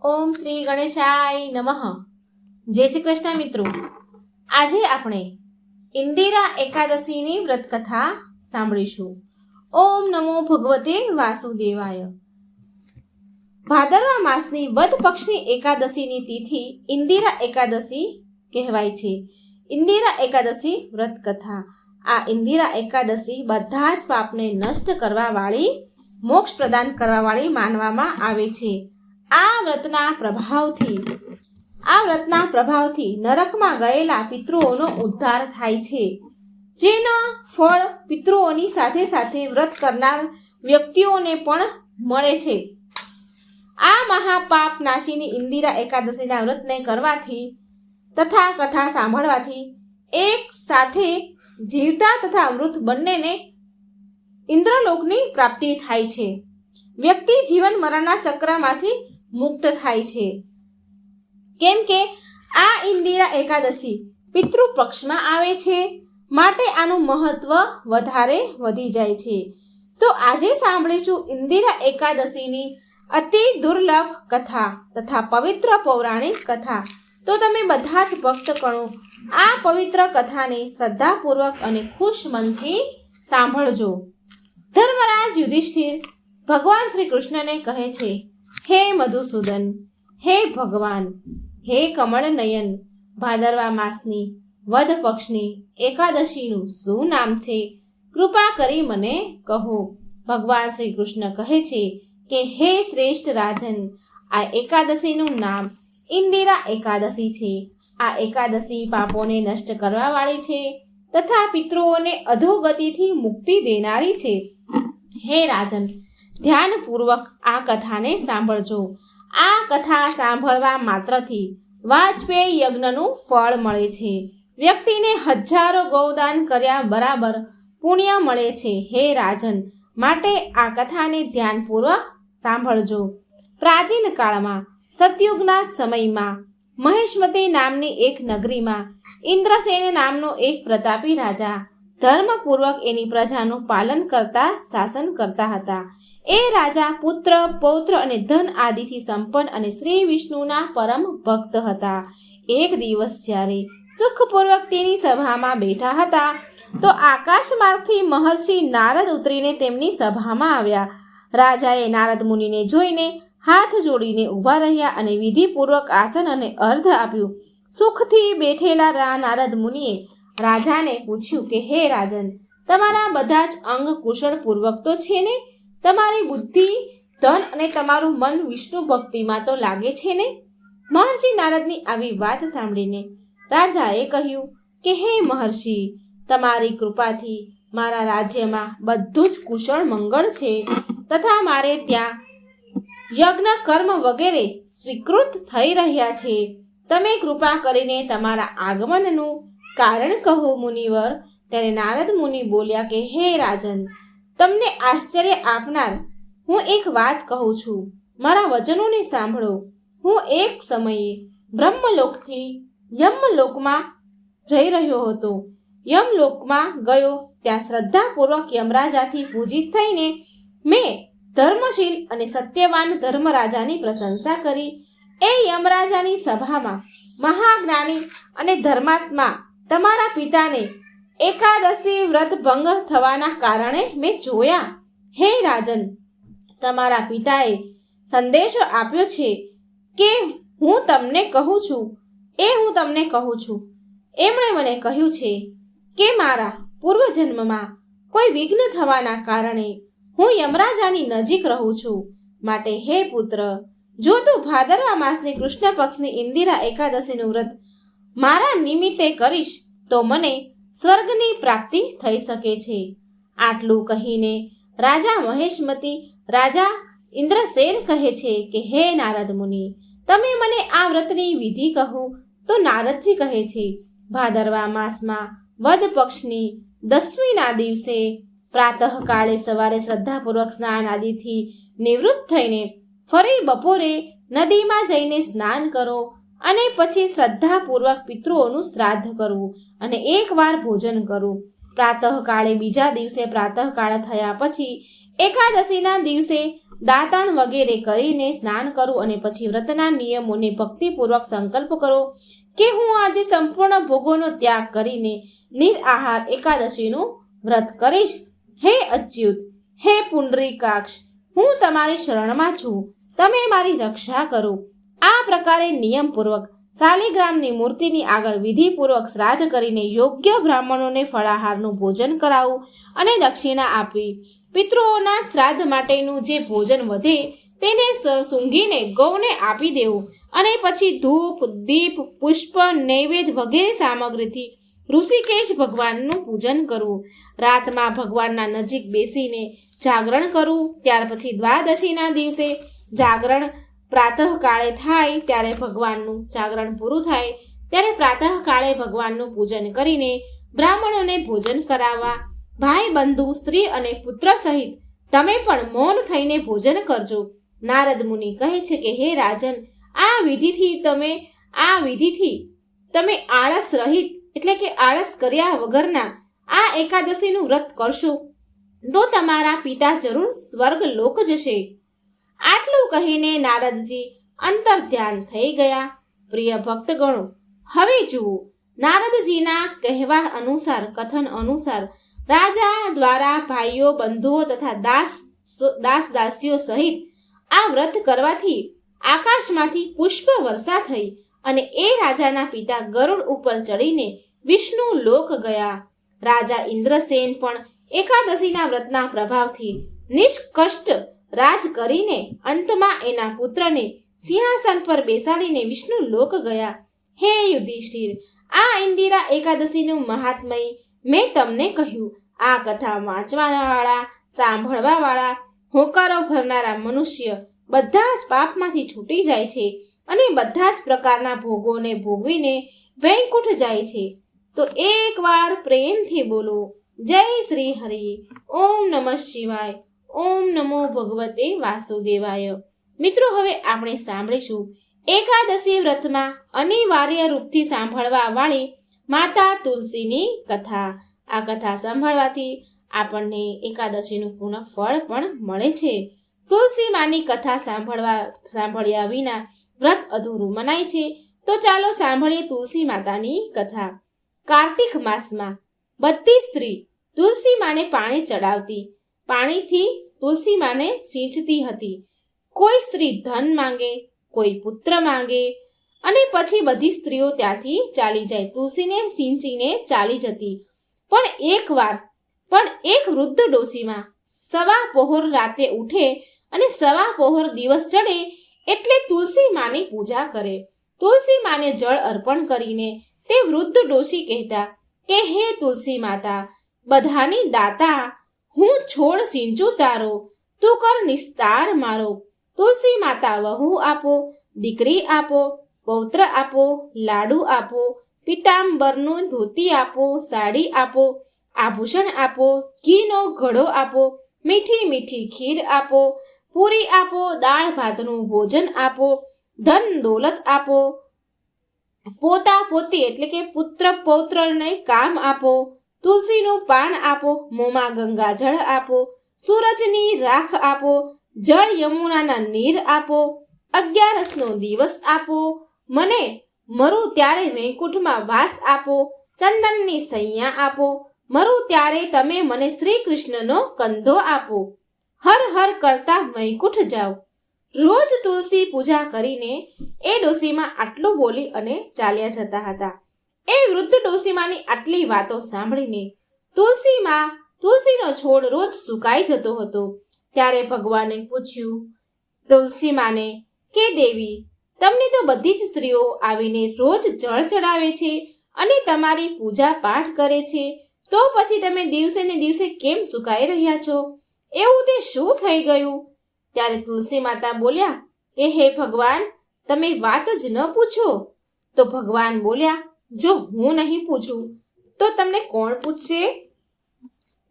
ઓમ શ્રી ગણેશાય નમઃ. જય શ્રી કૃષ્ણ મિત્રો. આજે આપણે ઇન્દિરા એકાદશીની વ્રત કથા સાંભળીશું. ઓમ નમો ભગવતે વાસુદેવાય. ભાદરવા માસની વદ પક્ષની એકાદશીની તિથિ ઇન્દિરા એકાદશી કહેવાય છે. ઇન્દિરા એકાદશી વ્રત કથા. આ ઇન્દિરા એકાદશી બધા જ પાપને નષ્ટ કરવા વાળી, મોક્ષ પ્રદાન કરવા વાળી માનવામાં આવે છે. આ વ્રતના પ્રભાવથી નરકમાં ગયેલા પિતૃઓનો ઉદ્ધાર થાય છે, જેના ફળ પિતૃઓની સાથે સાથે વ્રત કરનાર વ્યક્તિઓને પણ મળે છે. આ મહાપાપ નાશીની ઇન્દિરા એકાદશીના વ્રતને કરવાથી તથા કથા સાંભળવાથી એક સાથે જીવતા તથા મૃત બંનેને ઇન્દ્રલોકની પ્રાપ્તિ થાય છે. વ્યક્તિ જીવન મરણના ચક્રમાંથી મુક્ત થાય છે. કેમ કે આ ઇન્દિરા એકાદશી પિતૃ પક્ષમાં આવે છે, માટે આનું મહત્વ વધારે વધી જાય છે. તો આજે સાંભળીશું ઇન્દિરા એકાદશીની અતિ દુર્લભ કથા તથા પવિત્ર પૌરાણિક કથા. તો તમે બધા જ ભક્તગણો આ પવિત્ર કથાને શ્રદ્ધાપૂર્વક અને ખુશ મનથી સાંભળજો. ધર્મરાજ યુધિષ્ઠિર ભગવાન શ્રી કૃષ્ણને કહે છે, હે મધુસૂદન, હે ભગવાન, હે કમળ નયન, ભાદરવા માસની વદ પક્ષની એકાદશીનું શું નામ છે? કૃપા કરી મને કહો. ભગવાન શ્રી કૃષ્ણ કહે છે કે હે શ્રેષ્ઠ રાજન, આ એકાદશીનું નામ ઇન્દિરા એકાદશી છે. આ એકાદશી પાપોને નષ્ટ કરવા વાળી છે તથા પિતૃઓને અધોગતિથી મુક્તિ દેનારી છે. હે રાજન, ધ્યાનપૂર્વક આ કથાને સાંભળજો. આ કથા સાંભળવા માત્રથી વાજપેયી યજ્ઞનું ફળ મળે છે. વ્યક્તિને હજારો ગૌદાન કર્યા બરાબર પુણ્ય મળે છે. હે રાજન, માટે આ કથાને ધ્યાનપૂર્વક સાંભળજો. પ્રાચીન કાળમાં સતયુગના સમયમાં મહેશ્મતી નામની એક નગરીમાં ઇન્દ્રસેન નામનો એક પ્રતાપી રાજા ધર્મપૂર્વક એની પ્રજાનું પાલન કરતા શાસન કરતા હતા. એ રાજા પુત્ર, પૌત્ર અને ધન આદિથી સંપન્ન અને શ્રી વિષ્ણુના પરમ ભક્ત હતા. એક દિવસ જ્યારે સુખપૂર્વક તેની સભામાં બેઠા હતા તો આકાશ માર્ગથી મહર્ષિ નારદ ઉતરીને તેમની સભામાં આવ્યા. રાજાએ નારદ મુનિને જોઈને હાથ જોડીને ઊભા રહ્યા અને વિધિપૂર્વક આસન અને અર્ધ આપ્યું. સુખથી બેઠેલા નારદ મુનિએ રાજાને પૂછ્યું કે હે રાજન, તમારા બધા જ અંગ કુશળપૂર્વક તો છે ને? તમારી બુદ્ધિ, ધન અને તમારું મન વિષ્ણુ ભક્તિમાં તો લાગે છે ને? મહર્ષિ નારદની આવી વાત સાંભળીને રાજાએ કહ્યું કે હે મહર્ષિ, તમારી કૃપાથી મારા રાજ્યમાં બધું જ કુશળ મંગળ છે તથા મારે ત્યાં યજ્ઞ કર્મ વગેરે સ્વીકૃત થઈ રહ્યા છે. તમે કૃપા કરીને તમારા આગમનનું કારણ કહો મુનિવર. ત્યારે નારદ મુનિ બોલ્યા કે હે રાજન, તમને આશ્ચર્ય આપનાર હું એક વાત કહું છું. મારા વચનોને સાંભળો. હું એક સમયે બ્રહ્મલોકથી યમલોકમાં જઈ રહ્યો હતો. યમલોકમાં ગયો ત્યાં શ્રદ્ધાપૂર્વક યમરાજાથી પૂજિત થઈને મેં ધર્મશીલ અને સત્યવાન ધર્મરાજાની પ્રશંસા કરી. એ યમરાજાની સભામાં મહાજ્ઞાની અને ધર્માત્મા તમારા પિતાને એકાદશી વ્રત ભંગ થવાના કારણે મેં જોયા. હે રાજન, તમારા પિતાએ સંદેશો આપ્યો છે કે હું તમને કહું છું. એમણે મને કહ્યું છે કે મારા પૂર્વજન્મમાં કોઈ વિઘ્ન થવાના કારણે હું યમરાજાની નજીક રહું છું. માટે હે પુત્ર, જો તું ભાદરવા માસની કૃષ્ણ પક્ષની ઇન્દિરા એકાદશીનું વ્રત મારા નિમિત્તે કરીશ તો મને સ્વર્ગની પ્રાપ્તિ થઈ શકે છે. આટલું કહીને રાજા મહેશ્મતી રાજા ઇન્દ્રસેન કહે છે કે હે નારદ મુનિ, તમે મને આ વ્રતની વિધિ કહો. તો નારદજી કહે છે, ભાદરવા માસમાં વદ પક્ષની દસમીના દિવસે પ્રાતઃકાળે સવારે શ્રદ્ધાપૂર્વક સ્નાન આદિથી નિવૃત્ત થઈને ફરી બપોરે નદીમાં જઈને સ્નાન કરો અને પછી શ્રદ્ધાપૂર્વક પિતૃઓનું શ્રાદ્ધ કરવું અને એકવાર ભોજન કરવું. પ્રાતઃકાળે બીજા દિવસે પ્રાતઃકાળ થયા પછી એકાદશીના દિવસે દાંતણ વગેરે કરીને સ્નાન કરો અને પછી વ્રતના નિયમોને ભક્તિપૂર્વક સંકલ્પ કરો કે હું આજે સંપૂર્ણ ભોગોનો ત્યાગ કરીને નિરાહાર એકાદશીનું વ્રત કરીશ. હે અચ્યુત, હે પુંડરીકાક્ષ, હું તમારી શરણમાં છું, તમે મારી રક્ષા કરો. આ પ્રકારે નિયમપૂર્વક શાલિગ્રામની મૂર્તિની આગળ વિધિપૂર્વક શ્રાદ્ધ કરીને યોગ્ય બ્રાહ્મણોને ફળાહારનું ભોજન કરાવવું અને દક્ષિણા આપવી. પિતૃઓના શ્રાદ્ધ માટેનું જે ભોજન વધે તેને સૂંઘીને ગૌને આપી દેવું અને પછી ધૂપ, દીપ, પુષ્પ, નૈવેદ્ય વગેરે સામગ્રીથી ઋષિકેશ ભગવાનનું પૂજન કરવું. રાતમાં ભગવાનના નજીક બેસીને જાગરણ કરવું. ત્યાર પછી દ્વાદશીના દિવસે જાગરણ પ્રાતઃકાળે થાય ત્યારે ભગવાનનું જાગરણ પૂરું થાય ત્યારે પ્રાતઃકાળે ભગવાનનું પૂજન કરીને બ્રાહ્મણોને ભોજન કરાવવા. ભાઈ, બંધુ, સ્ત્રી અને પુત્ર સહિત તમે પણ મૌન થઈને ભોજન કરજો. નારદ મુનિ કહે છે કે હે રાજન, આ વિધિથી તમે આળસ રહિત એટલે કે આળસ કર્યા વગરના આ એકાદશીનું વ્રત કરશો તો તમારા પિતા જરૂર સ્વર્ગ લોક જશે. આટલું કહીને નારદજી અંતર્ધ્યાન થઈ ગયા. પ્રિય ભક્તગણો, હવે જુઓ, નારદજીના કહેવા અનુસાર, કથન અનુસાર રાજા દ્વારા ભાઈઓ, બંધુઓ તથા દાસીઓ સહિત આ વ્રત કરવાથી આકાશમાંથી પુષ્પ વર્ષા થઈ અને એ રાજાના પિતા ગરુડ ઉપર ચડીને વિષ્ણુ લોક ગયા. રાજા ઇન્દ્રસેન પણ એકાદશીના વ્રતના પ્રભાવથી નિષ્કષ્ટ રાજ કરીને અંતમાં એના પુત્રને સિંહાસન પર બેસાડીને વિષ્ણુ લોક ગયા. હે યુધિષ્ઠિર, આ ઇન્દિરા એકાદશીનું મહાત્મય મેં તમને કહ્યું. આ કથા વાંચવાવાળા, સાંભળવાવાળા, હોકારો ભરનારા મનુષ્ય બધા જ પાપમાંથી છૂટી જાય છે અને બધા જ પ્રકારના ભોગોને ભોગવીને વૈકુંઠ જાય છે. તો એકવાર પ્રેમથી બોલો, જય શ્રી હરિ. ઓમ નમઃ શિવાય. ઓમ નમો ભગવતે વાસુદેવાય. મિત્રો, હવે આપણે સાંભળીશું એકાદશી વ્રતમાં અનિવાર્ય રૂપથી સાંભળવા વાળી માતા તુલસીની કથા. આ કથા સાંભળવાથી આપણને એકાદશીનું પૂર્ણ ફળ પણ મળે છે. તુલસી માની કથા સાંભળ્યા વિના વ્રત અધૂરું મનાય છે. તો ચાલો સાંભળીએ તુલસી માતાની કથા. કાર્તિક માસમાં બધી સ્ત્રી તુલસી માને પાણી ચડાવતી, પાણીથી તુલસી માને સિંચતી હતી. કોઈ સ્ત્રી ધન માંગે, કોઈ પુત્ર માંગે અને પછી બધી સ્ત્રીઓ ત્યાંથી ચાલી જાય, તુલસીને સિંચીને ચાલી જતી. પણ એક વૃદ્ધ ડોશીમાં સવા પહોર રાતે ઉઠે અને સવા પહોર દિવસ ચડે એટલે તુલસી માની પૂજા કરે. તુલસી માને જળ અર્પણ કરીને તે વૃદ્ધ ડોશી કહેતા કે હે તુલસી માતા, બધાની દાતા, હું છોડ સિંચું તારો, તું કર નિસ્તાર મારો. તુલસી માતા વહુ આપો, દીકરી આપો, પૌત્ર આપો, લાડુ આપો, પિતાંબરનું ધોતી આપો, સાડી આપો, આભૂષણ આપો, ઘીનો ઘડો આપો, મીઠી મીઠી ખીર આપો, પૂરી આપો, દાળ ભાતનું ભોજન આપો, ધન દોલત આપો, પોતા પોતી એટલે કે પુત્ર પૌત્રને કામ આપો, તુલસીનું પાન આપો, મોંમાં ગંગાજળ આપો, સૂરજની રાખ આપો, જળ યમુનાના નીર આપો, 11નો દિવસ આપો, મને મરું ત્યારે વૈકુંઠમાં વાસ આપો, ચંદનની સૈયા આપો, મરું ત્યારે તમે મને શ્રી કૃષ્ણનો કંધો આપો, હર હર કરતા વૈકુંઠ જાઓ. રોજ તુલસી પૂજા કરીને એ ડોશીમાં આટલું બોલી અને ચાલ્યા જતા હતા. એ વૃદ્ધ ડોશીમાની આટલી વાતો સાંભળીને તુલસીનો છોડ રોજ સુકાઈ જતો હતો. ત્યારે ભગવાને પૂછ્યું તુલસી માને કે દેવી, તમને તો બધી જ સ્ત્રીઓ આવીને રોજ જળ ચડાવે છે અને તમારી પૂજા પાઠ કરે છે, તો પછી તમે દિવસે ને દિવસે કેમ સુકાઈ રહ્યા છો? એવું તે શું થઈ ગયું? ત્યારે તુલસી માતા બોલ્યા કે હે ભગવાન, તમે વાત જ ન પૂછો. તો ભગવાન બોલ્યા, જો હું નહીં પૂછું તો તમને કોણ પૂછશે?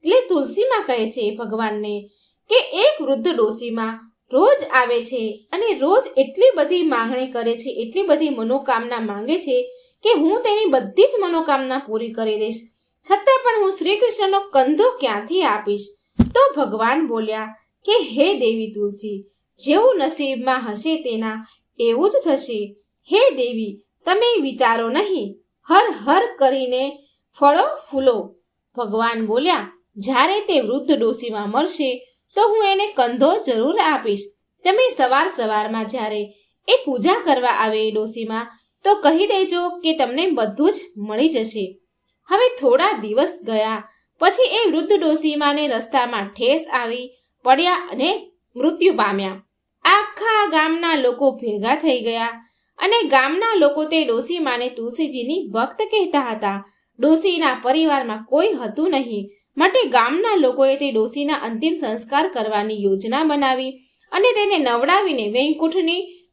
એટલે તુલસીમાં કહે છે ભગવાનને કે એક વૃદ્ધ ડોશીમાં રોજ આવે છે અને રોજ એટલી બધી માંગણી કરે છે, એટલી બધી મનોકામના માંગે છે કે હું તેની બધી જ મનોકામના પૂરી કરી દઈશ, છતાં પણ હું શ્રી કૃષ્ણનો કંધો ક્યાંથી આપીશ? તો ભગવાન બોલ્યા કે હે દેવી તુલસી, જેવું નસીબમાં હશે તેના એવું જ થશે. હે દેવી, તમે વિચારો નહીં, હર હર કરીને ફળો ફૂલો. ભગવાન બોલ્યા, જ્યારે તે વૃદ્ધ ડોશીમાં મળશે તો હું એને કંધો જરૂર આપીશ. તમે સવાર સવારમાં જ્યારે એ પૂજા કરવા આવે એ ડોશીમાં તો કહી દેજો કે તમને બધું જ મળી જશે. હવે થોડા દિવસ ગયા પછી એ વૃદ્ધ ડોશીમાને રસ્તામાં ઠેસ આવી પડ્યા અને મૃત્યુ પામ્યા. આખા ગામના લોકો ભેગા થઈ ગયા અને ગામના લોકો તે ડોશીમાને તુલસીજીની ભક્ત કહેતા હતા. ડોશીના પરિવારમાં કોઈ હતું નહીં, માટે ગામના લોકોએ તે ડોશીના અંતિમ સંસ્કાર કરવાની યોજના બનાવી અને તેને નવડાવીને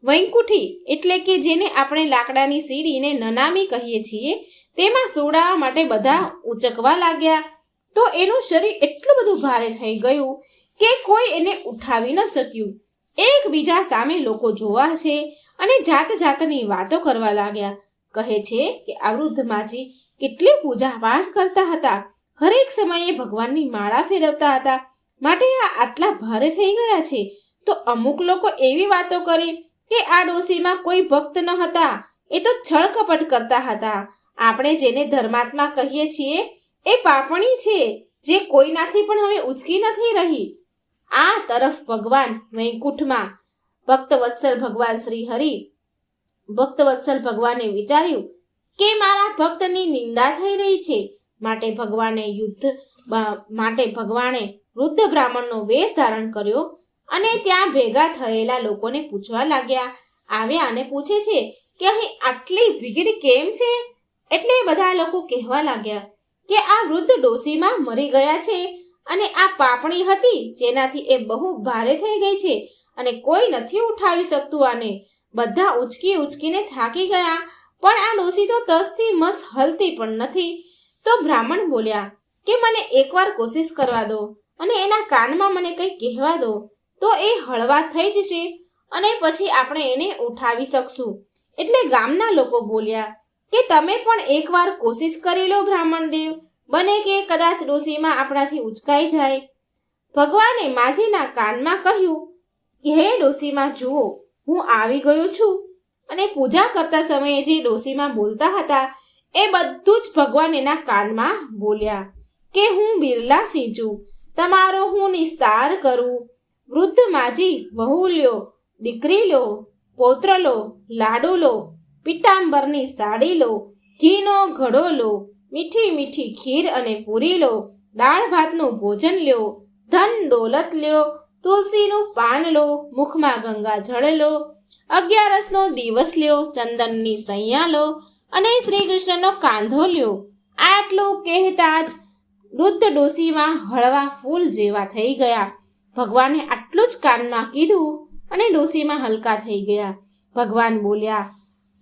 વૈકુંઠી એટલે કે જેને આપણે લાકડાની સીડીને નનામી કહીએ છીએ તેમાં સોડાવા માટે બધા ઉચકવા લાગ્યા. તો એનું શરીર એટલું બધું ભારે થઈ ગયું કે કોઈ એને ઉઠાવી ન શક્યું. એકબીજા સામે લોકો જોવા છે અને જાત જાતની વાતો કરવા લાગ્યા. કહે છે કે આ વૃદ્ધ માજી કેટલી પૂજા પાઠ કરતા હતા, હરેક સમયે ભગવાનની માળા ફેરવતા હતા, માટે આ આટલા ભારે થઈ ગયા છે. તો અમુક લોકો એવી વાતો કરે કે આ ડોશીમાં કોઈ ભક્ત ન હતા, એ તો છળ કપટ કરતા હતા. આપણે જેને ધર્માત્મા કહીએ છીએ એ પાપણી છે, જે કોઈનાથી પણ હવે ઉચકી નથી રહી. આ તરફ ભગવાન વૈકુંઠમાં ભક્તવત્સલ ભગવાન શ્રી હરિ ભક્તવત્સલ ભગવાને વિચાર્યું કે મારા ભક્તની નિંદા થઈ રહી છે, માટે ભગવાને વૃદ્ધ બ્રાહ્મણનો વેશ ધારણ કર્યો અને ત્યાં ભેગા થયેલા લોકોને પૂછવા લાગ્યા. આવ્યા અને પૂછે છે કે અહીં આટલી ભીડ કેમ છે? એટલે બધા લોકો કહેવા લાગ્યા કે આ વૃદ્ધ ડોશીમાં મરી ગયા છે અને આ પાપણી હતી જેનાથી એ બહુ ભારે થઈ ગઈ છે અને કોઈ નથી ઉઠાવી શકતું આને. બધા ઉચકીને થાકી ગયા, પણ આ ડોશી તો તસથી મસ્ત હલતી પણ નથી. તો બ્રાહ્મણ બોલ્યા કે મને એકવાર કોશિશ કરવા દો અને એના કાનમાં મને કંઈ કહેવા દો, તો એ હળવા થઈ જશે અને પછી આપણે એને ઉઠાવી શકશું. એટલે ગામના લોકો બોલ્યા કે તમે પણ એકવાર કોશિશ કરી લો બ્રાહ્મણ દેવ, બને કે કદાચ ડોશીમાં આપણાથી ઉચકાઈ જાય. ભગવાને માજીના કાનમાં કહ્યું કે હે ડોશીમાં જુઓ, હું આવી ગયો છું. અને પૂજા કરતા સમયે જે ડોશીમાં બોલતા હતા એ બધું જ ભગવાન એના કાનમાં બોલ્યા કે હું બિરલા સિંચું, તમારો હું નિસ્તાર કરું. વૃદ્ધ માજી વહુ લ્યો, દીકરી લો, પૌત્ર લો, લાડુ લો, પિતાંબરની સાડી લો, ઘીનો ઘડો લો, મીઠી મીઠી ખીર અને પૂરી લો, દાળ ભાતનું ભોજન લ્યો, ધન દોલત લ્યો, તુલસીનું પાન લો, મુખમાં ગંગા જળ લો, 11નો દિવસ લ્યો, ચંદનની સૈયા લો અને શ્રી કૃષ્ણનો કાંધો લ્યો. આટલું કહેતા જ વૃદ્ધ ડોશીમાં હળવા ફૂલ જેવા થઈ ગયા. ભગવાને આટલું જ કાનમાં કીધું અને ડોશીમાં હલકા થઈ ગયા. ભગવાન બોલ્યા,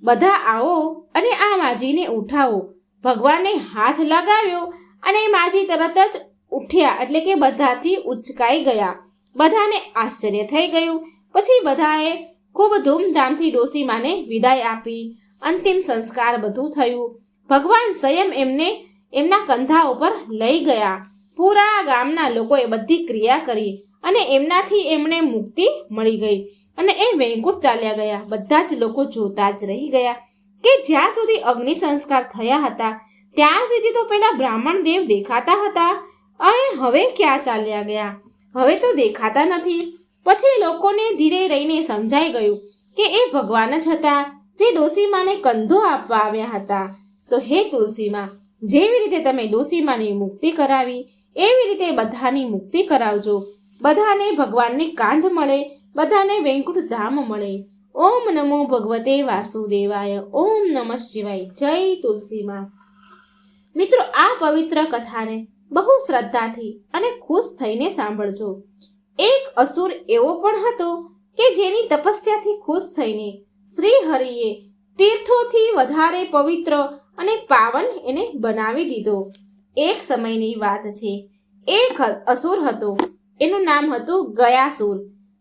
બધા આવો અને આ માજીને ઉઠાવો. ભગવાને હાથ લગાવ્યો અને માજી તરત જ ઉઠ્યા, એટલે કે બધાથી ઉચકાઈ ગયા. બધાને આશ્ચર્ય થઈ ગયું. પછી બધાએ ખૂબ ધૂમધામથી ડોશીમાને વિદાય આપી. અંતિમ સંસ્કાર બધું થયું. ભગવાન સ્વયં એમને એમના કંધા ઉપર લઈ ગયા. પૂરા ગામના લોકોએ બધી ક્રિયા કરી અને એમનાથી એમને મુક્તિ મળી ગઈ અને એ વૈકુંઠ ચાલ્યા ગયા. બધા જ લોકો જોતા જ રહી ગયા કે જ્યાં સુધી અગ્નિ સંસ્કાર થયા હતા ત્યાં સુધી તો પેલા બ્રાહ્મણ દેવ દેખાતા હતા અને હવે ક્યાં ચાલ્યા ગયા? હવે તો દેખાતા નથી. પછી લોકોને ધીરે રહીને સમજાઈ ગયું કે એ ભગવાન જ હતા જે ડોશીમાને કંધો આપવા આવ્યા હતા. તો હે તુલસીમાં, જેવી રીતે તમે ડોશીમાની મુક્તિ કરાવી એવી રીતે બધાની મુક્તિ કરાવજો. બધાને ભગવાનની કાંધ મળે, બધાને વૈકુંઠ ધામ મળે. ઓમ નમો ભગવતે વાસુદેવાય. ઓમ નમઃ શિવાય. જય તુલસીમાં. મિત્રો, આ પવિત્ર કથાને બહુ શ્રદ્ધાથી અને ખુશ થઈને સાંભળજો. એક અસુર એવો પણ હતો કે જેની તપસ્યાથી ખુશ થઈને શ્રી હરિએ તીર્થોથી વધારે પવિત્ર અને પાવન એને બનાવી દીધો. એક સમયની વાત છે. એક અસુર હતો, એનું નામ હતું ગયાસુર.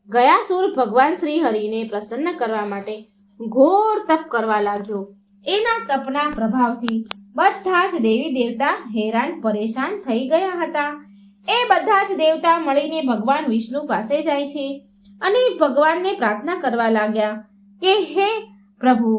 ગયાસુર ભગવાન શ્રી હરિને પ્રસન્ન કરવા માટે ઘોર તપ કરવા લાગ્યો. એના તપના પ્રભાવથી બધા જ દેવી દેવતા હેરાન પરેશાન થઈ ગયા હતા. એ બધા જ દેવતા મળીને ભગવાન વિષ્ણુ પાસે જાય છે અને ભગવાનને પ્રાર્થના કરવા લાગ્યા કે હે પ્રભુ,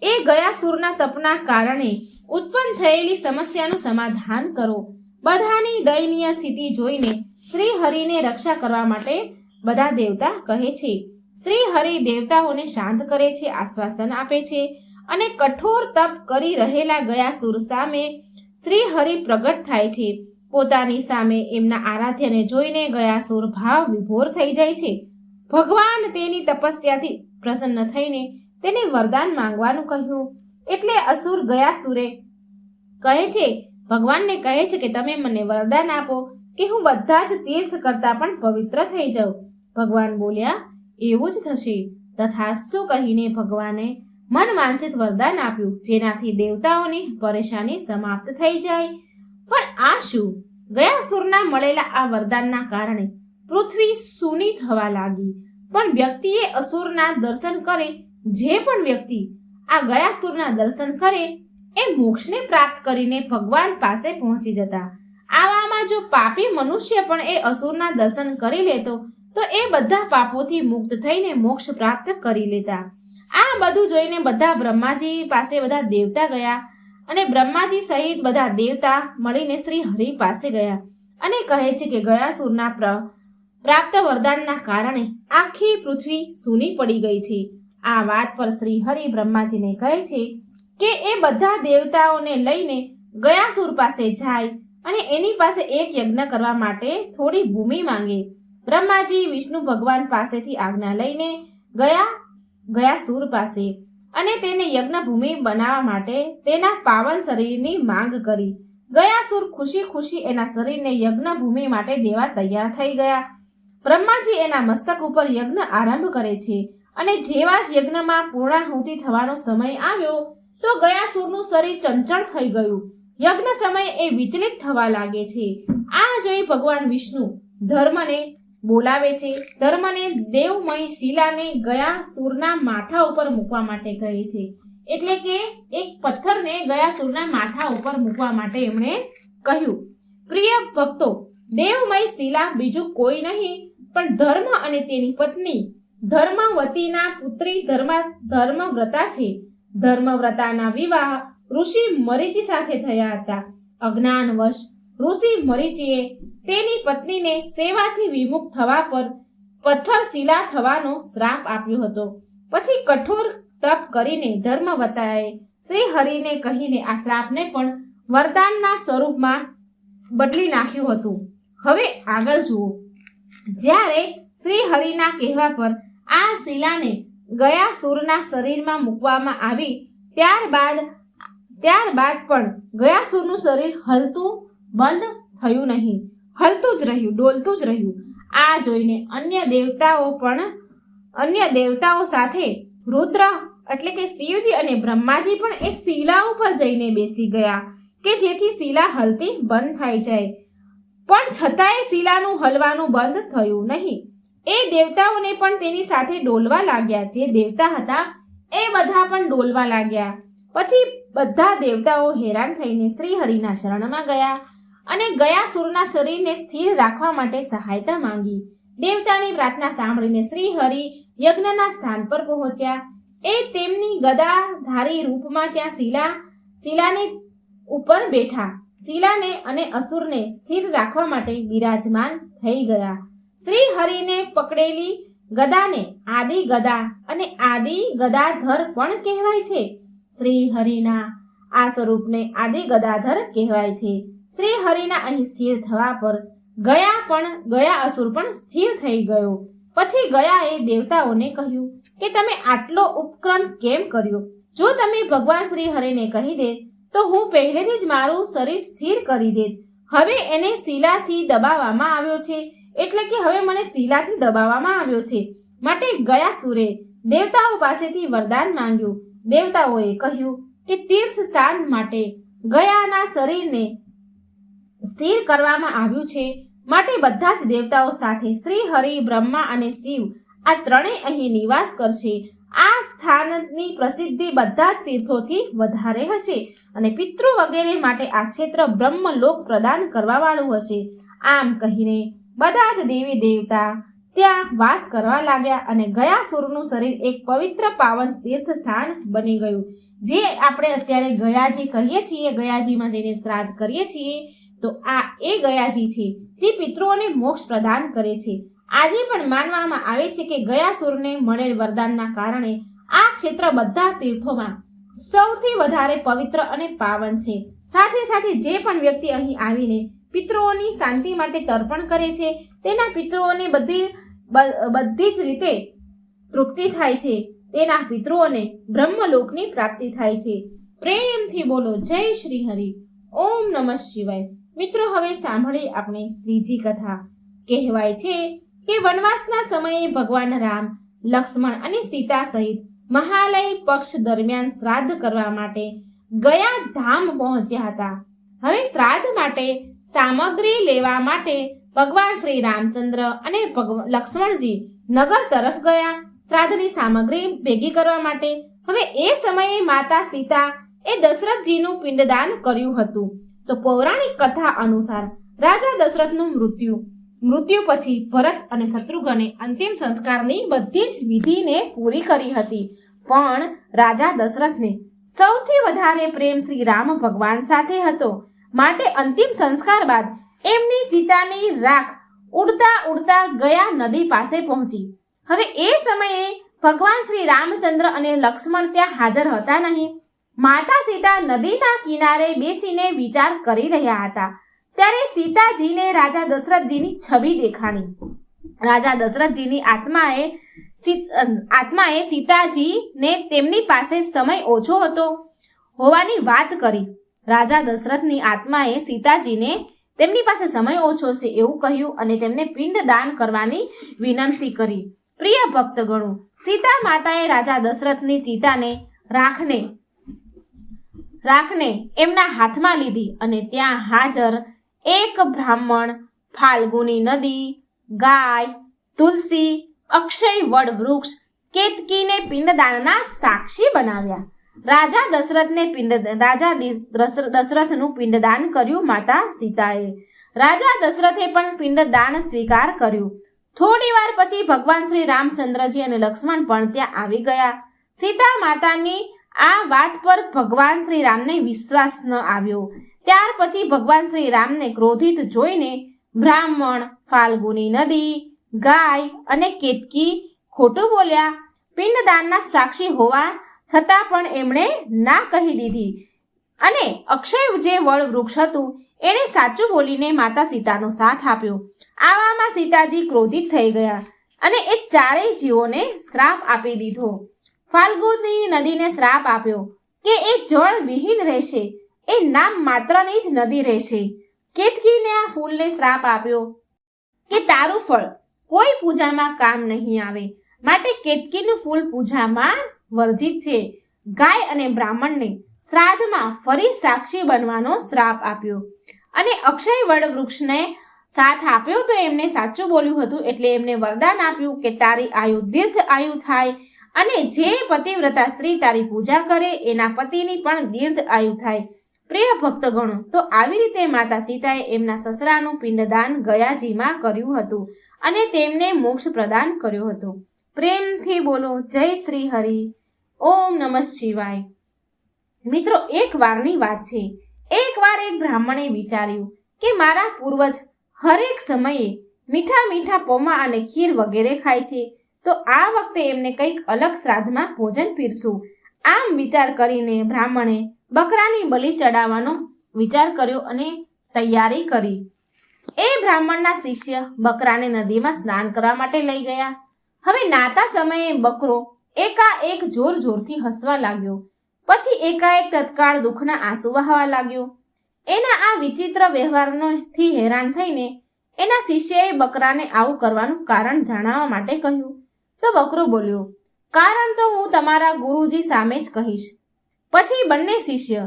એ ગયાસુરના તપના કારણે ઉત્પન્ન થયેલી સમસ્યાનું સમાધાન કરો. બધાની દયનીય સ્થિતિ જોઈને શ્રી હરિને રક્ષા કરવા માટે બધા દેવતા કહે છે. શ્રી હરિ દેવતાઓને શાંત કરે છે, આશ્વાસન આપે છે અને કઠોર તપ કરી રહેલા ગયાસુર સામે શ્રી હરિ પ્રગટ થાય છે. પોતાની સામે એમના આરાધ્યને જોઈને ગયાસુર ભાવ વિભોર થઈ જાય છે. ભગવાન તેની તપસ્યાથી પ્રસન્ન થઈને તેને વરદાન માંગવાનું કહ્યું. એટલે અસુર ગયાસુરે કહે છે, ભગવાનને કહે છે કે તમે મને વરદાન આપો કે હું બધા જ તીર્થ કરતા પણ પવિત્ર થઈ જાઉં. ભગવાન બોલ્યા, એવું જ થશે. તથાસ્તુ કહીને ભગવાને મન વાંછિત વરદાન આપ્યું, જેનાથી દેવતાઓની પરેશાની સમાપ્ત થઈ જાય. પણ આ શું? ગયાસુરના મળેલા આ વરદાનના કારણે પૃથ્વી સૂની થવા લાગી. પણ વ્યક્તિએ અસુરના દર્શન કરે, જે પણ વ્યક્તિ આ ગયાસુરના દર્શન કરે એ મોક્ષને પ્રાપ્ત કરીને ભગવાન પાસે પહોંચી જતા. આવામાં જો પાપી મનુષ્ય પણ એ અસુરના દર્શન કરી લેતો તો એ બધા પાપોથી મુક્ત થઈને મોક્ષ પ્રાપ્ત કરી લેતા. આ બધું જોઈને બધા બ્રહ્માજી પાસે બધા દેવતા ગયા અને બ્રહ્માજી સહિત બધા દેવતા મળીને શ્રી હરિ પાસે ગયા અને કહે છે કે ગયાસુરના પ્રાપ્ત વરદાનના કારણે આખી પૃથ્વી સૂની પડી ગઈ છે. આ વાત પર શ્રી હરિ બ્રહ્માજીને કહે છે કે એ બધા દેવતાઓને લઈને ગયાસુર પાસે જાય અને એની પાસે એક યજ્ઞ કરવા માટે થોડી ભૂમિ માંગે. બ્રહ્માજી વિષ્ણુ ભગવાન પાસેથી આજ્ઞા લઈને ગયાસુર પાસે અને તેને યજ્ઞ ભૂમિ બનાવવા માટે તેના પાવન શરીરની માંગ કરી. ગયાસુર ખુશી ખુશી એના શરીરને યજ્ઞ ભૂમિ માટે દેવા તૈયાર થઈ ગયા. બ્રહ્માજી એના મસ્તક ઉપર યજ્ઞ આરંભ કરે છે અને જેવા જ યજ્ઞમાં પૂર્ણાહુતિ થવાનો સમય આવ્યો તો ગયાસુરનું શરીર ચંચળ થઈ ગયું. યજ્ઞ સમયે એ વિચલિત થવા લાગે છે. આ જોઈ ભગવાન વિષ્ણુ ધર્મને બોલાવે છે. ધર્મને દેવમય શિલાને ગયાસુરના માથા ઉપર મૂકવા માટે કહે છે. એટલે કે એક પથ્થરને ગયાસુરના માથા ઉપર મૂકવા માટે એમણે કહ્યું. પ્રિય ભક્તો, દેવમય શિલા બીજું કોઈ નહીં પણ ધર્મ અને તેની પત્ની ધર્મવતીના પુત્રી ધર્મવ્રતા છે. ધર્મવ્રતાના વિવાહ ઋષિ મરીચી સાથે થયા હતા. અજ્ઞાનવશ ઋષિ મરીચીએ તેની પત્નીને સેવાથી વિમુખ થવા પર પથ્થર શિલા થવાનો શ્રાપ આપ્યો હતો. પછી કઠોર તપ કરીને ધર્મવતાએ શ્રી હરિને કહીને આ શ્રાપને પણ વરદાનના સ્વરૂપમાં બદલી નાખ્યું હતું. હવે આગળ જુઓ. જ્યારે શ્રી હરિના કહેવા પર આ શિલાને ગયાસુરના શરીરમાં મૂકવામાં આવી ત્યારબાદ પણ ગયાસુરનું શરીર હલતું બંધ થયું નહીં, હલતું જ રહ્યું, ડોલતું જ રહ્યું. આ જોઈને અન્ય દેવતાઓ સાથે રુદ્ર એટલે કે શિવજી અને બ્રહ્માજી પણ એ શિલા ઉપર જઈને બેસી ગયા કે જેથી શિલા હલતી બંધ થઈ જાય. પણ છતાંય શિલાનું હલવાનું બંધ થયું નહીં. એ દેવતાઓને પણ તેની સાથે ડોલવા લાગ્યા. જે દેવતા હતા એ બધા પણ ડોલવા લાગ્યા. પછી બધા દેવતાઓ હેરાન થઈને શ્રી હરિના શરણમાં ગયા અને ગયાસુરના શરીરને સ્થિર રાખવા માટે સહાયતા માંગી. દેવતાની પ્રાર્થના સાંભળીને શ્રી હરિ યજ્ઞના સ્થાન પર પહોંચ્યા. એ તેમની ગદાધારી રૂપમાં ત્યાં શિલાની ઉપર બેઠા. શિલાને અને અસુરને સ્થિર રાખવા માટે બિરાજમાન થઈ ગયા. શ્રી હરિને પકડેલી ગદાને આદિ ગદા અને આદિ ગદાધર પણ કહેવાય છે. શ્રી હરિના આ સ્વરૂપને આદિ ગદાધર કહેવાય છે. શ્રી હરિના અહીં સ્થિર થવા પર ગયા અસુર પણ સ્થિર થઈ ગયો. પછી ગયાએ દેવતાઓને કહ્યું કે તમે આટલો ઉપક્રમ કેમ કર્યો? જો તમે ભગવાન શ્રી હરિને કહી દે તો હું પહેલેથી જ મારું શરીર સ્થિર કરી દેત. હવે એને શિલાથી દબાવવામાં આવ્યો છે, એટલે કે હવે મને શિલાથી દબાવવામાં આવ્યો છે. માટે ગયાસુરે દેવતાઓ પાસેથી વરદાન માંગ્યું. દેવતાઓએ કહ્યું કે તીર્થ સ્થાન માટે ગયાના શરીરને સ્થિર કરવામાં આવ્યું છે. માટે બધા જ દેવતાઓ સાથે શ્રી હરિ, બ્રહ્મા અને શિવ આ ત્રણેય અહીં નિવાસ કરશે. આ સ્થાનની પ્રસિદ્ધિ બધા જ તીર્થોથી વધારે હશે અને પિતૃ વગેરે માટે આ ક્ષેત્ર બ્રહ્મલોક પ્રદાન કરવા વાળું હશે. આમ કહીને બધા જ દેવી દેવતા ત્યાં વાસ કરવા લાગ્યા અને ગયાસુરનું શરીર એક પવિત્ર પાવન તીર્થ સ્થાન બની ગયું, જે આપણે અત્યારે ગયાજી કહીએ છીએ, ગયાજીમાં જઈને શ્રાદ્ધ કરીએ છીએ, તો આ એ ગયાજી છે જે પિતૃઓને મોક્ષ પ્રદાન કરે છે. આજે પણ માનવામાં આવે છે કે ગયાસુરને મળેલ વરદાનના કારણે આ ક્ષેત્ર બધા તીર્થોમાં સૌથી વધારે પવિત્ર અને પાવન છે. સાથે સાથે જે પણ વ્યક્તિ અહીં આવીને પિતૃઓની શાંતિ માટે તર્પણ કરે છે, તેના પિતૃઓને બધી જ રીતે તૃપ્તિ થાય છે. તેના પિતૃઓને બ્રહ્મલોકની પ્રાપ્તિ થાય છે. પ્રેમથી બોલો જય શ્રી હરિ. ઓમ નમઃ શિવાય. મિત્રો, હવે સાંભળી આપણે ત્રીજી કથા. કહેવાય છે કે વનવાસના સમયે ભગવાન રામ, લક્ષ્મણ અને સીતા સહિત મહાલય પક્ષ દરમિયાન શ્રાદ્ધ કરવા માટે ગયા ધામ પહોંચ્યા હતા. હવે શ્રાદ્ધ માટે સામગ્રી લેવા માટે ભગવાન શ્રી રામચંદ્ર અને લક્ષ્મણજી નગર તરફ ગયા શ્રાદ્ધની સામગ્રી ભેગી કરવા માટે. હવે એ સમયે માતા સીતા એ દશરથજીનું પિંડદાન કર્યું હતું. તો પૌરાણિક કથા અનુસાર રાજા દશરથનું મૃત્યુ પછી ભરત અને શત્રુઘ્ને અંતિમ સંસ્કારની બધી જ વિધિને પૂરી કરી હતી. પણ રાજા દશરથને સૌથી વધારે પ્રેમ શ્રી રામ ભગવાન સાથે હતો, માટે અંતિમ સંસ્કાર બાદ એમની ચિતાની રાખ ઉડતા ઉડતા ગયા નદી પાસે પહોંચી. હવે એ સમયે ભગવાન શ્રી રામચંદ્ર અને લક્ષ્મણ ત્યાં હાજર હતા નહીં. માતા સીતા નદીના કિનારે બેસીને વિચાર કરી રહ્યા હતા. ત્યારે સીતાજીને રાજા દશરથજીની છબી દેખાણી. રાજા દશરથજીની આત્માએ સીતાજીને તેમની પાસે સમય ઓછો હતો હોવાની વાત કરી. રાજા દશરથની આત્માએ સીતાજીને તેમની પાસે સમય ઓછો છે એવું કહ્યું અને તેમને પિંડદાન કરવાની વિનંતી કરી. પ્રિય ભક્તગણો, સીતા માતાએ રાજા દશરથની ચિતાને રાખને એમના હાથમાં લીધી અને ત્યાં હાજર એક બ્રાહ્મણ, ફાલ્ગુની નદી, ગાય, તુલસી, અક્ષય વડ વૃક્ષ, કેતકીને પિંડદાનના સાક્ષી બનાવ્યા. રાજા દશરથનું પિંડદાન કર્યું માતા સીતાએ. રાજા દશરથે પણ પિંડદાન સ્વીકાર કર્યું. થોડી વાર પછી ભગવાન શ્રી રામચંદ્રજી અને લક્ષ્મણ પણ ત્યાં આવી ગયા. સીતા માતાની આ વાત પર ભગવાન શ્રી રામને વિશ્વાસ ન આવ્યો. ત્યાર પછી ભગવાન શ્રી રામને ક્રોધિત જોઈને બ્રાહ્મણ, ફાલ્ગુની નદી, ગાય અને કેતકી ખોટું બોલ્યા. પિંડદાનના સાક્ષી હોવા છતાં પણ એમણે ના કહી દીધી અને અક્ષય જે વડ વૃક્ષ હતું એણે સાચું બોલીને માતા સીતાનો સાથ આપ્યો. આવામાં સીતાજી ક્રોધિત થઈ ગયા અને એ ચારેય જીવોને શ્રાપ આપી દીધો. ફાલ્ગુની નદીને શ્રાપ આપ્યો કે એ જળ વિહીન રહેશે, એ નામ માત્રની જ નદી રહેશે. કેતકીને આ ફૂલને શ્રાપ આપ્યો કે તારું ફળ કોઈ પૂજામાં કામ નહીં આવે, માટે કેતકીનું ફૂલ પૂજામાં વર્જિત છે. ગાય અને બ્રાહ્મણને શ્રાદ્ધમાં ફરી સાક્ષી બનવાનો શ્રાપ આપ્યો અને અક્ષય વડ વૃક્ષને સાથ આપ્યો તો એમને સાચું બોલ્યું હતું એટલે એમને વરદાન આપ્યું કે તારી આયુ દીર્ઘ આયુ થાય અને જે પતિવ્રતા સ્ત્રી તારી પૂજા કરે એના પતિની પણ દીર્ઘ આયુ થાય. પ્રિય ભક્તગણો, તો આવી રીતે માતા સીતાએ એમના સસરાનું પિંડદાન ગયાજીમાં કર્યું હતું અને તેમને મોક્ષ પ્રદાન કર્યો હતો. પ્રેમથી બોલો જય શ્રી હરિ. ઓમ નમઃ શિવાય. મિત્રો, એક વારની વાત છે. એકવાર એક બ્રાહ્મણે વિચાર્યું કે મારા પૂર્વજ હરેક સમયે મીઠા પૌવા અને ખીર વગેરે ખાય છે, તો આ વખતે એમને કંઈક અલગ શ્રાદ્ધમાં ભોજન પીરસું. આમ વિચાર કરીને બ્રાહ્મણે બકરાની બલિ ચડાવવાનો વિચાર કર્યો અને તૈયારી કરી. એ બ્રાહ્મણના શિષ્ય બકરાને નદીમાં સ્નાન કરવા માટે લઈ ગયા. હવે નાતા સમયે બકરો એકાએક જોરથી હસવા લાગ્યો. પછી એકાએક તત્કાળ દુઃખના આંસુ વહાવા લાગ્યો. એના આ વિચિત્ર વ્યવહારથી હેરાન થઈને એના શિષ્યએ બકરાને આવું કરવાનું કારણ જાણવા માટે કહ્યું. તો બકરો બોલ્યો, કારણ તો હું તમારા ગુરુજી સામે જ કહીશ. પછી બંને શિષ્ય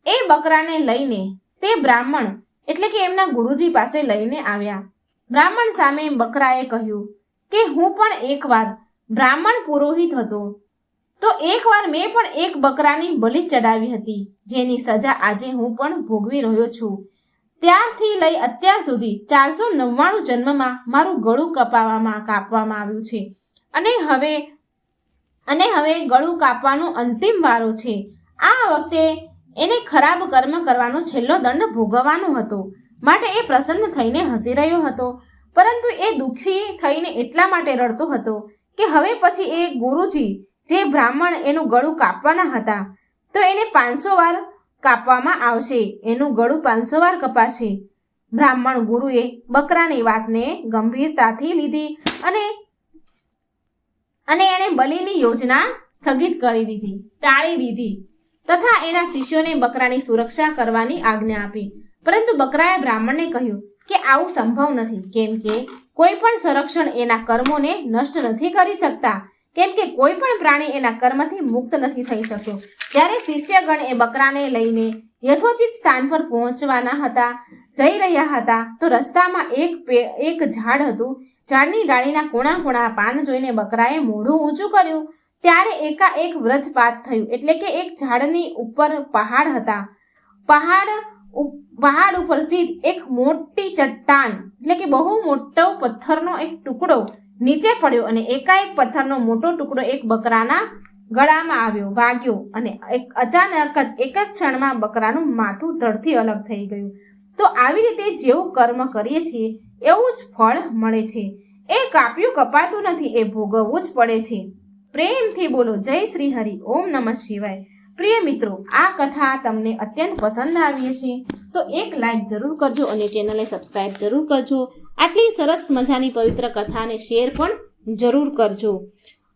એ બકરાને લઈને તે બ્રાહ્મણ એટલે કે એમના ગુરુજી પાસે લઈને આવ્યા. બ્રાહ્મણ સામે બકરાએ કહ્યું કે હું પણ એકવાર બ્રાહ્મણ પુરોહિત હતો, તો એકવાર મેં પણ એક બકરાની બલિ ચડાવી હતી, જેની સજા આજે હું પણ ભોગવી રહ્યો છું. ત્યારથી લઈ અત્યાર સુધી 499 જન્મમાં મારું ગળું કાપવામાં આવ્યું છે અને હવે ગળું કાપવાનો અંતિમ વારો છે. આ વખતે એને ખરાબ કર્મ કરવાનો છેલ્લો દંડ ભોગવવાનો હતો, માટે એ પ્રસન્ન થઈને હસી રહ્યો હતો. પરંતુ એ દુઃખી થઈને એટલા માટે રડતો હતો કે હવે પછી એ ગુરુજી જે બ્રાહ્મણ એનું ગળું કાપવાના હતા તો એને 500 વાર કાપવામાં આવશે, એનું ગળું 500 વાર કપાશે. બ્રાહ્મણ ગુરુએ બકરાની વાતને ગંભીરતાથી લીધી અને એણે બલિની યોજના સ્થગિત કરી દીધી, ટાળી દીધી તથા એના શિષ્યોને બકરાની સુરક્ષા કરવાની આજ્ઞા આપી. પરંતુ બકરાએ બ્રાહ્મણને કહ્યું કે આવું સંભવ નથી, કેમ કે કોઈ પણ સંરક્ષણ એના કર્મોને નષ્ટ નથી કરી શકતા, કેમ કે કોઈ પણ પ્રાણી એના કર્મથી મુક્ત નથી થઈ શક્યો. જ્યારે શિષ્યગણ એ બકરાને લઈને યથોચિત સ્થાન પર પહોંચવાના જઈ રહ્યા હતા તો રસ્તામાં એક ઝાડ હતું. ઝાડની ડાળીના કોણા પાન જોઈને બકરાએ મોઢું ઊંચું કર્યું ત્યારે એકાએક વજ્રપાત થયું, એટલે કે એક ઝાડની ઉપર પહાડ હતા. પહાડ ઉપર સ્થિત એક મોટી ચટ્ટાન એટલે કે બહુ મોટો પથ્થરનો એક ટુકડો નીચે પડ્યો અને એકાએક પથ્થરનો મોટો ટુકડો એક બકરાના ગળામાં વાગ્યો અને અચાનક જ એક જ ક્ષણમાં બકરાનું માથું ધડથી અલગ થઈ ગયું. તો આવી રીતે જેવું કર્મ કરીએ છીએ એવું જ ફળ મળે છે. એ કાપ્યું કપાતું નથી, એ ભોગવવું જ પડે છે. પ્રેમથી બોલો જય શ્રી હરિ. ઓમ નમઃ શિવાય. પ્રિય મિત્રો, આ કથા તમને અત્યંત પસંદ આવી હશે તો એક લાઈક જરૂર કરજો અને ચેનલને સબસ્ક્રાઈબ જરૂર કરજો. આટલી સરસ મજાની પવિત્ર કથાને શેર પણ જરૂર કરજો.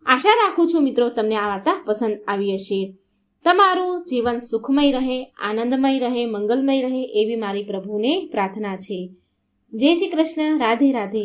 આશા રાખું છું મિત્રો તમને આ વાર્તા પસંદ આવી હશે. તમારું જીવન સુખમય રહે, આનંદમય રહે, મંગલમય રહે એવી મારી પ્રભુને પ્રાર્થના છે. જય શ્રી કૃષ્ણ. રાધે રાધે.